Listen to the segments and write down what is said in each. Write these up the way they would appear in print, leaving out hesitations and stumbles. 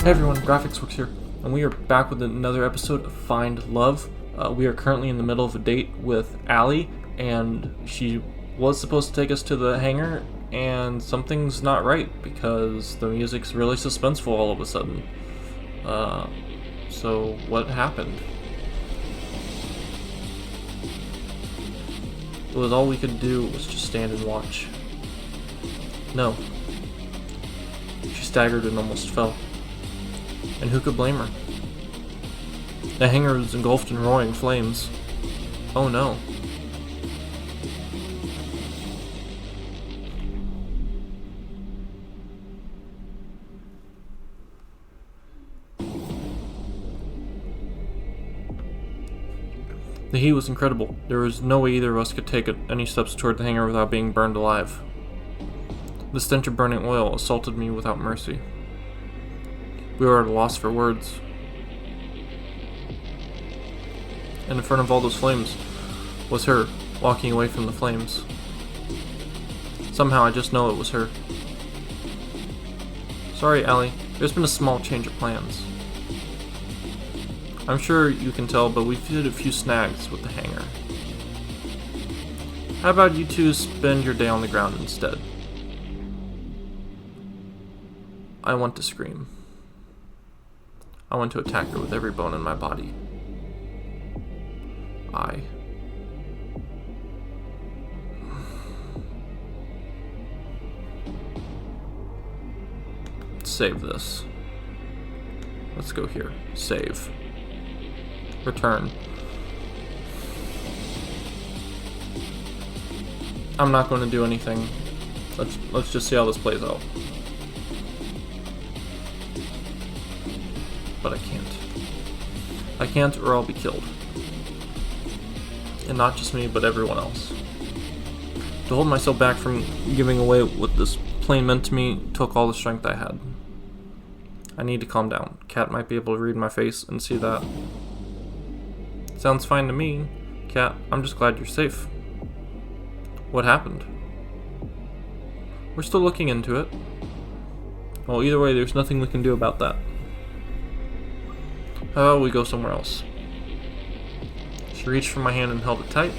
Hey everyone, GraphicsWorks here, and we are back with another episode of Find Love. We are currently in the middle of a date with Allie, and she was supposed to take us to the hangar, and something's not right because the music's really suspenseful all of a sudden. So what happened? It was all we could do was just stand and watch. No. She staggered and almost fell. And who could blame her? The hangar was engulfed in roaring flames. Oh no. The heat was incredible. There was no way either of us could take any steps toward the hangar without being burned alive. The stench of burning oil assaulted me without mercy. We were at a loss for words. And in front of all those flames was her, walking away from the flames. Somehow I just know it was her. Sorry, Allie, there's been a small change of plans. I'm sure you can tell, but we've hit a few snags with the hangar. How about you two spend your day on the ground instead? I want to scream. I want to attack her with every bone in my body. Save this. Let's go here. Save. Return. I'm not going to do anything. Let's just see how this plays out. But I can't. I can't, or I'll be killed. And not just me, but everyone else. To hold myself back from giving away what this plane meant to me took all the strength I had. I need to calm down. Kat might be able to read my face and see that. Sounds fine to me. Kat, I'm just glad you're safe. What happened? We're still looking into it. Well, either way, there's nothing we can do about that. How about we go somewhere else? She reached for my hand and held it tight.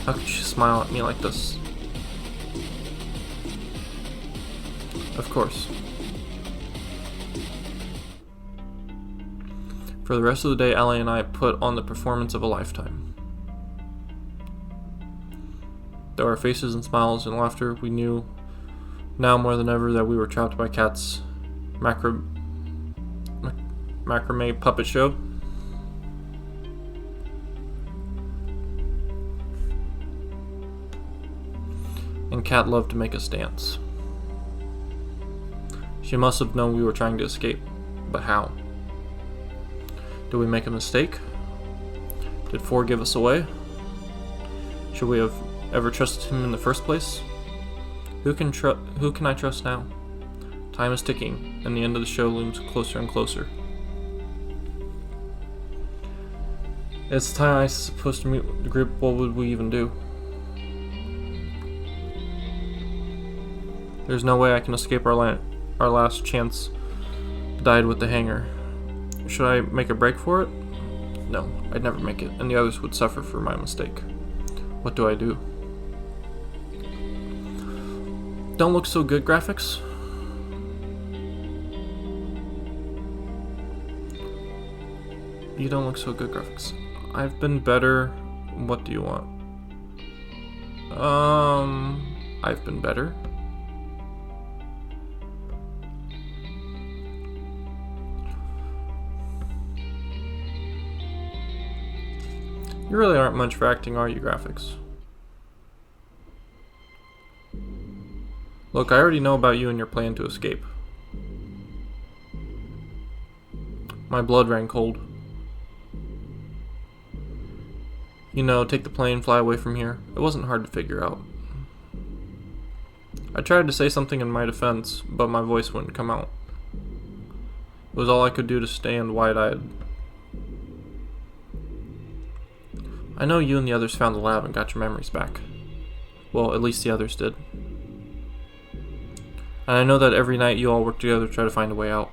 How could she smile at me like this? Of course. For the rest of the day, Allie and I put on the performance of a lifetime. Though our faces and smiles and laughter, we knew now more than ever that we were trapped by Kat's macrame puppet show. And Kat loved to make us dance. She must have known we were trying to escape, but how? Did we make a mistake? Did Ford give us away? Should we have ever trusted him in the first place? Who can I trust now? Time is ticking, and the end of the show looms closer and closer. It's the time I'm supposed to meet the group. What would we even do? There's no way I can escape our last chance died with the hangar. Should I make a break for it? No, I'd never make it, and the others would suffer for my mistake. What do I do? Don't look so good, graphics. You don't look so good, graphics. I've been better. What do you want? I've been better. You really aren't much for acting, are you, graphics? Look, I already know about you and your plan to escape. My blood ran cold. You know, take the plane, fly away from here. It wasn't hard to figure out. I tried to say something in my defense, but my voice wouldn't come out. It was all I could do to stand wide-eyed. I know you and the others found the lab and got your memories back. Well, at least the others did. And I know that every night you all work together to try to find a way out.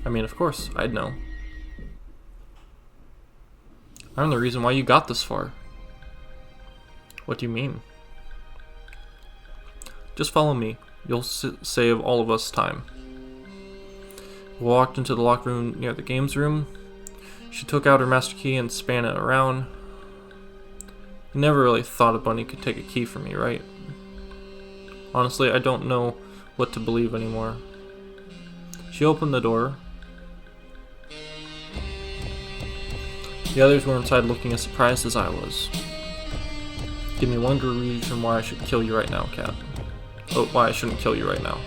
I mean, of course, I'd know. I'm the reason why you got this far. What do you mean? Just follow me. You'll save all of us time. We walked into the locked room near the games room. She took out her master key and span it around. You never really thought a bunny could take a key from me, right? Honestly, I don't know what to believe anymore. She opened the door. The others were inside looking as surprised as I was. Give me one good reason why I should kill you right now, Cat. Oh, why I shouldn't kill you right now.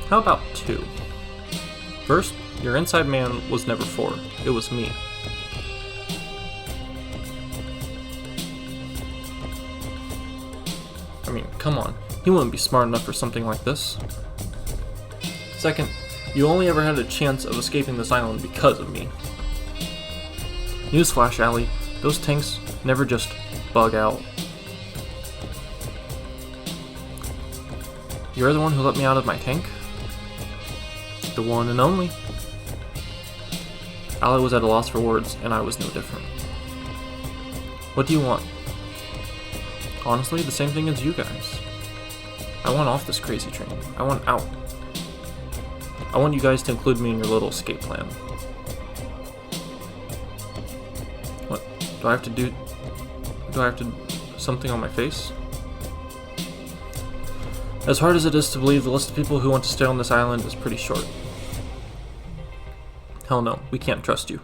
How about two? First, your inside man was never 4. It was me. I mean, come on. He wouldn't be smart enough for something like this. Second, you only ever had a chance of escaping this island because of me. Newsflash, Allie. Those tanks never just bug out. You're the one who let me out of my tank? The one and only. Allie was at a loss for words, and I was no different. What do you want? Honestly, the same thing as you guys. I want off this crazy train. I want out. I want you guys to include me in your little escape plan. What? Do I have to do something on my face? As hard as it is to believe, the list of people who want to stay on this island is pretty short. Hell no, we can't trust you.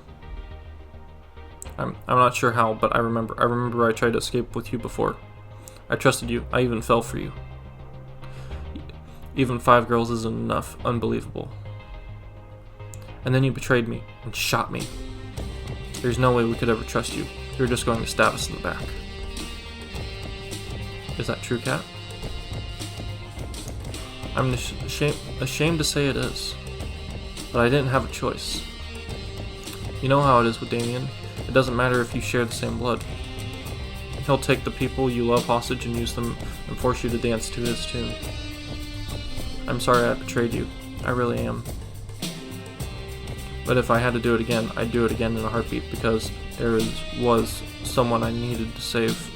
I'm not sure how, but I remember I tried to escape with you before. I trusted you. I even fell for you. Even 5 girls isn't enough. Unbelievable. And then you betrayed me and shot me. There's no way we could ever trust you. You're just going to stab us in the back. Is that true, Cat? I'm ashamed to say it is. But I didn't have a choice. You know how it is with Damien. It doesn't matter if you share the same blood. He'll take the people you love hostage and use them and force you to dance to his tune. I'm sorry I betrayed you. I really am. But if I had to do it again, I'd do it again in a heartbeat because there was someone I needed to save.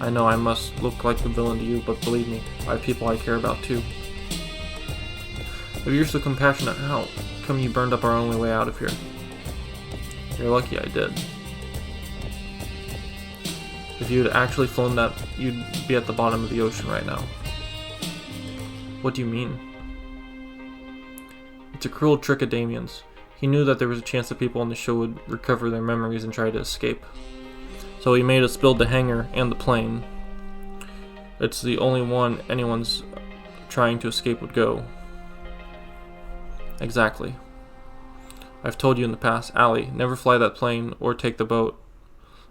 I know I must look like the villain to you, but believe me, I have people I care about too. If you're so compassionate, how come you burned up our only way out of here? You're lucky I did. If you'd actually flown that, you'd be at the bottom of the ocean right now. What do you mean? It's a cruel trick of Damien's. He knew that there was a chance that people on the show would recover their memories and try to escape. So he made us build the hangar and the plane. It's the only one anyone's trying to escape would go. Exactly. I've told you in the past, Allie, never fly that plane or take the boat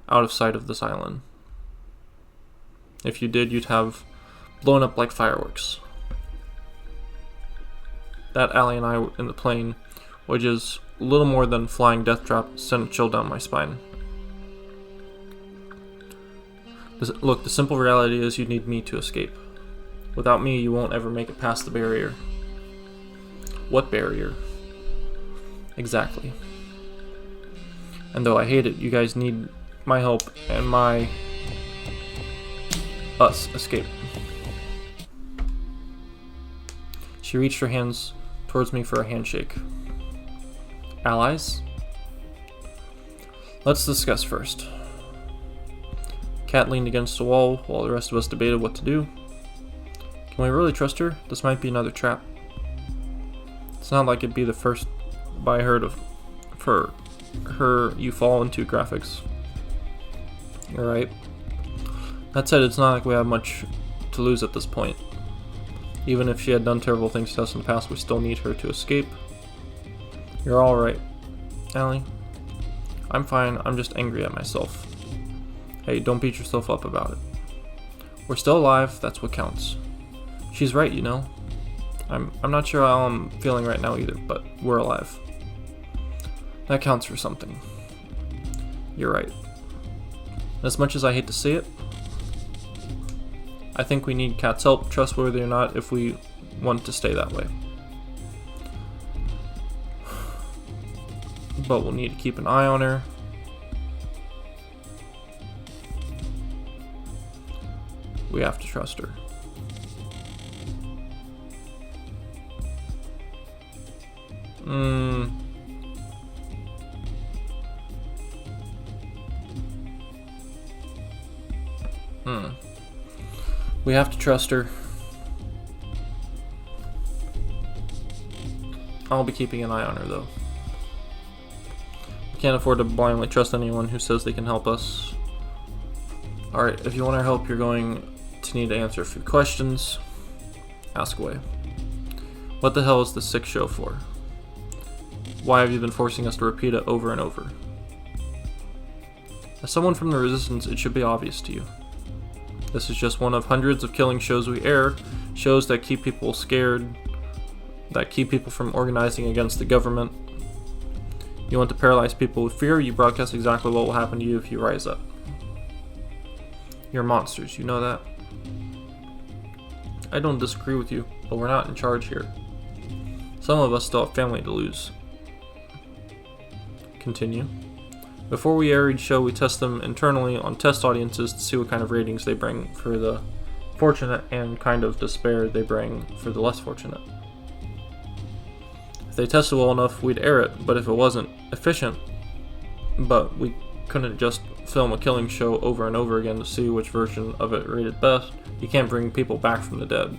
out of sight of this island. If you did, you'd have blown up like fireworks. That Allie and I in the plane, which is a little more than flying death trap, sent a chill down my spine. Look, the simple reality is you need me to escape. Without me, you won't ever make it past the barrier. What barrier? Exactly. And though I hate it, you guys need my help and us escape. She reached her hands towards me for a handshake. Allies? Let's discuss first. Cat leaned against the wall while the rest of us debated what to do. Can we really trust her? This might be another trap. It's not like it'd be the first I heard of for her you fall into graphics. You're right. That said, it's not like we have much to lose at this point. Even if she had done terrible things to us in the past, we still need her to escape. You're alright, Allie. I'm fine, I'm just angry at myself. Hey, don't beat yourself up about it. We're still alive, that's what counts. She's right, you know. I'm not sure how I'm feeling right now either, but we're alive. That counts for something. You're right. As much as I hate to say it, I think we need Cat's help, trustworthy or not, if we want to stay that way. but we'll need to keep an eye on her. We have to trust her. We have to trust her. I'll be keeping an eye on her, though. We can't afford to blindly trust anyone who says they can help us. Alright, if you want our help, you're going to need to answer a few questions. Ask away. What the hell is the sick show for? Why have you been forcing us to repeat it over and over? As someone from the Resistance, it should be obvious to you. This is just one of hundreds of killing shows we air, shows that keep people scared, that keep people from organizing against the government. You want to paralyze people with fear, you broadcast exactly what will happen to you if you rise up. You're monsters, you know that? I don't disagree with you, but we're not in charge here. Some of us still have family to lose. Continue. Before we air each show, we test them internally on test audiences to see what kind of ratings they bring for the fortunate and kind of despair they bring for the less fortunate. If they tested well enough, we'd air it, but if it wasn't efficient, but we couldn't just film a killing show over and over again to see which version of it rated best, you can't bring people back from the dead.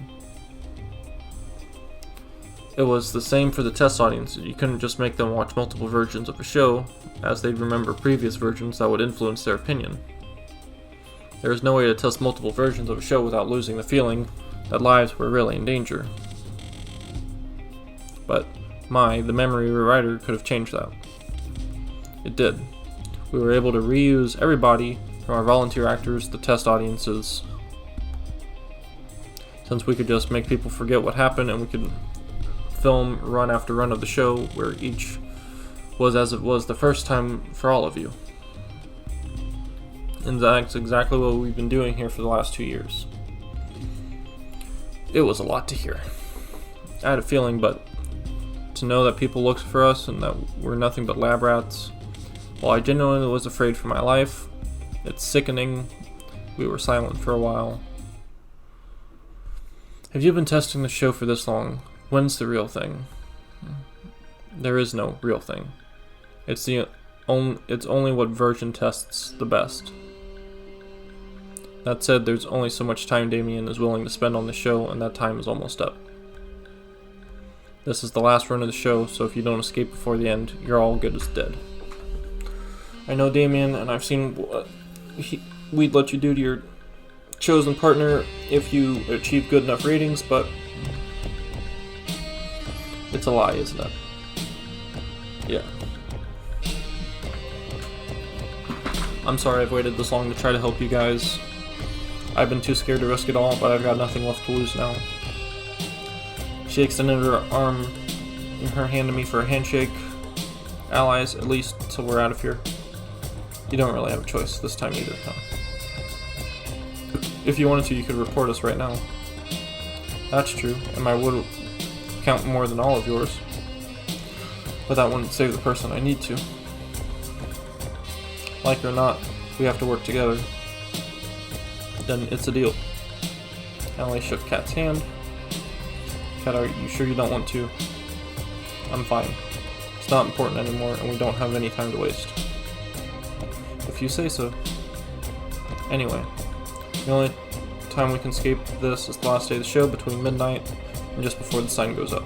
It was the same for the test audiences. You couldn't just make them watch multiple versions of a show, as they'd remember previous versions that would influence their opinion. There is no way to test multiple versions of a show without losing the feeling that lives were really in danger. But the memory rewriter could have changed that. It did. We were able to reuse everybody from our volunteer actors, the test audiences. Since we could just make people forget what happened and we could film run after run of the show where each was as it was the first time for all of you. And that's exactly what we've been doing here for the last 2 years. It was a lot to hear. I had a feeling, but to know that people looked for us and that we're nothing but lab rats, while I genuinely was afraid for my life, it's sickening. We were silent for a while. Have you been testing the show for this long? When's the real thing? There is no real thing. It's only what version tests the best. That said, there's only so much time Damien is willing to spend on the show, and that time is almost up. This is the last run of the show, so if you don't escape before the end, you're all good as dead. I know Damien, and I've seen what we'd let you do to your chosen partner if you achieve good enough ratings, but it's a lie, isn't it? Yeah. I'm sorry I've waited this long to try to help you guys. I've been too scared to risk it all, but I've got nothing left to lose now. She extended her arm and her hand to me for a handshake. Allies, at least till we're out of here. You don't really have a choice this time either, huh? If you wanted to, you could report us right now. That's true, and my would count more than all of yours. But that wouldn't save the person I need to. Like it or not, we have to work together. Then it's a deal. Allie shook Kat's hand. Kat, are you sure you don't want to? I'm fine. It's not important anymore, and we don't have any time to waste. If you say so. Anyway, the only time we can escape this is the last day of the show, between midnight and just before the sun goes up.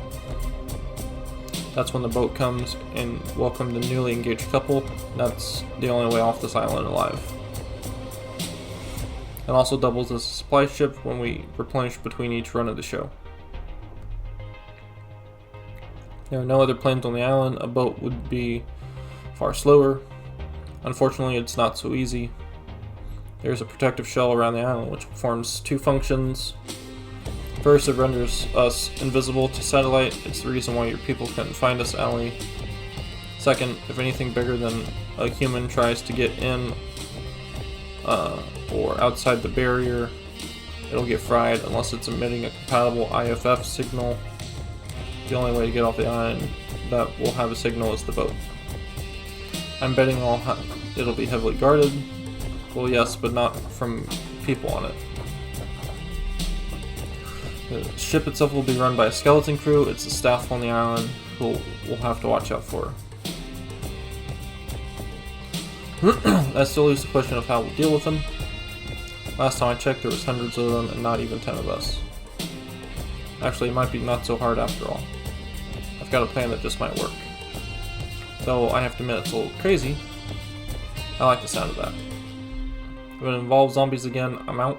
That's when the boat comes and welcomes the newly engaged couple. That's the only way off this island alive. It also doubles as a supply ship when we replenish between each run of the show. There are no other planes on the island. A boat would be far slower. Unfortunately, it's not so easy. There's a protective shell around the island which performs two functions. First, it renders us invisible to satellite. It's the reason why your people couldn't find us, Allie. Second, if anything bigger than a human tries to get in or outside the barrier, it'll get fried unless it's emitting a compatible IFF signal. The only way to get off the island that will have a signal is the boat. I'm betting it'll be heavily guarded. Well, yes, but not from people on it. The ship itself will be run by a skeleton crew. It's the staff on the island who we'll have to watch out for. That still leaves the question of how we'll deal with them. Last time I checked, there was hundreds of them and not even 10 of us. Actually, it might be not so hard after all. I've got a plan that just might work. Though I have to admit it's a little crazy, I like the sound of that. If it involves zombies again, I'm out.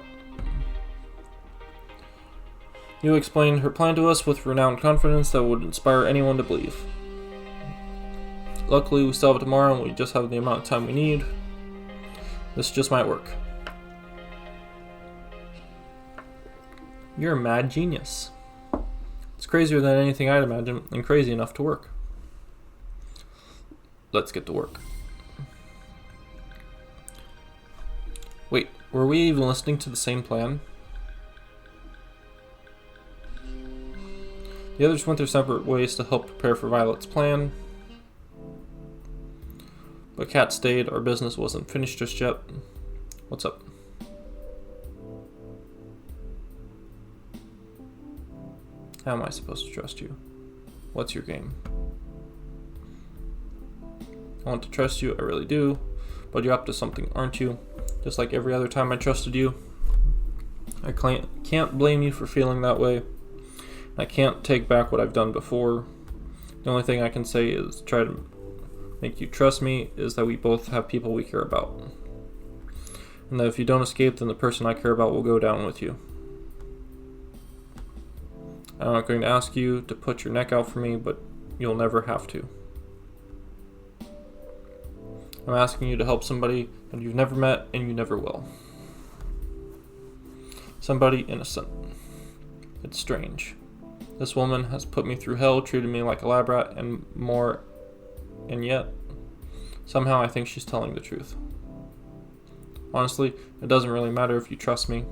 You explained her plan to us with renowned confidence that would inspire anyone to believe. Luckily, we still have it tomorrow and we just have the amount of time we need. This just might work. You're a mad genius. It's crazier than anything I'd imagine, and crazy enough to work. Let's get to work. Wait, were we even listening to the same plan? The others went their separate ways to help prepare for Violet's plan. But Kat stayed. Our business wasn't finished just yet. What's up? How am I supposed to trust you? What's your game? I want to trust you, I really do. But you're up to something, aren't you? Just like every other time I trusted you. I can't blame you for feeling that way. I can't take back what I've done before. The only thing I can say is try to make you trust me is that we both have people we care about. And that if you don't escape, then the person I care about will go down with you. I'm not going to ask you to put your neck out for me, but you'll never have to. I'm asking you to help somebody that you've never met and you never will. Somebody innocent. It's strange. This woman has put me through hell, treated me like a lab rat, and more, and yet, somehow I think she's telling the truth. Honestly, it doesn't really matter if you trust me.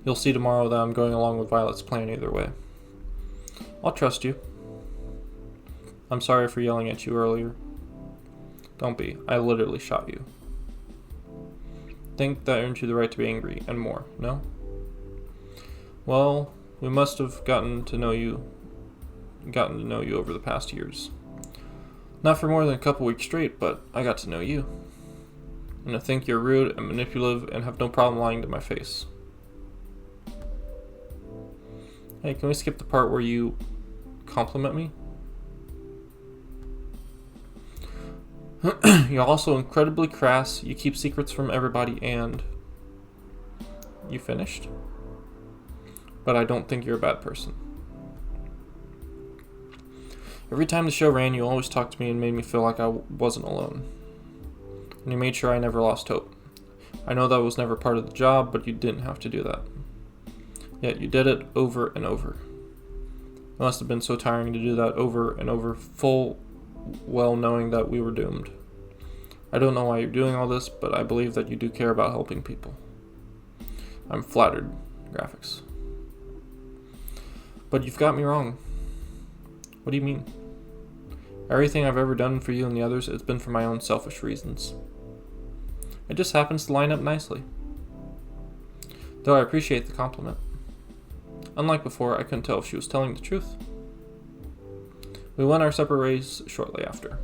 You'll see tomorrow that I'm going along with Violet's plan either way. I'll trust you. I'm sorry for yelling at you earlier. Don't be. I literally shot you. Think that earned you the right to be angry, and more, no? Well, we must have gotten to know you over the past years. Not for more than a couple weeks straight, but I got to know you. And I think you're rude and manipulative and have no problem lying to my face. Hey, can we skip the part where you compliment me? You're also incredibly crass, you keep secrets from everybody, and... You finished? But I don't think you're a bad person. Every time the show ran, you always talked to me and made me feel like I wasn't alone. And you made sure I never lost hope. I know that was never part of the job, but you didn't have to do that. Yet you did it over and over. It must have been so tiring to do that over and over, full well knowing that we were doomed. I don't know why you're doing all this, but I believe that you do care about helping people. I'm flattered. Graphics. But you've got me wrong. What do you mean? Everything I've ever done for you and the others, it's been for my own selfish reasons. It just happens to line up nicely. Though I appreciate the compliment. Unlike before, I couldn't tell if she was telling the truth. We went our separate ways shortly after.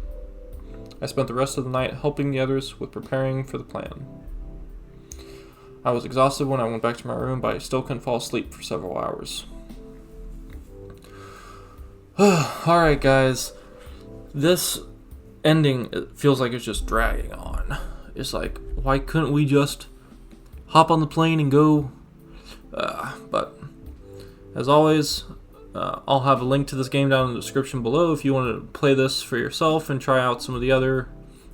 I spent the rest of the night helping the others with preparing for the plan. I was exhausted when I went back to my room, but I still couldn't fall asleep for several hours. Alright guys, this ending, it feels like it's just dragging on. It's like, why couldn't we just hop on the plane and go? But as always, I'll have a link to this game down in the description below if you want to play this for yourself and try out some of the other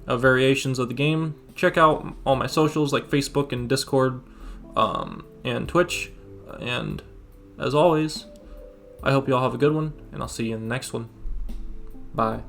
variations of the game. Check out all my socials like Facebook and Discord and Twitch. And as always, I hope you all have a good one, and I'll see you in the next one. Bye.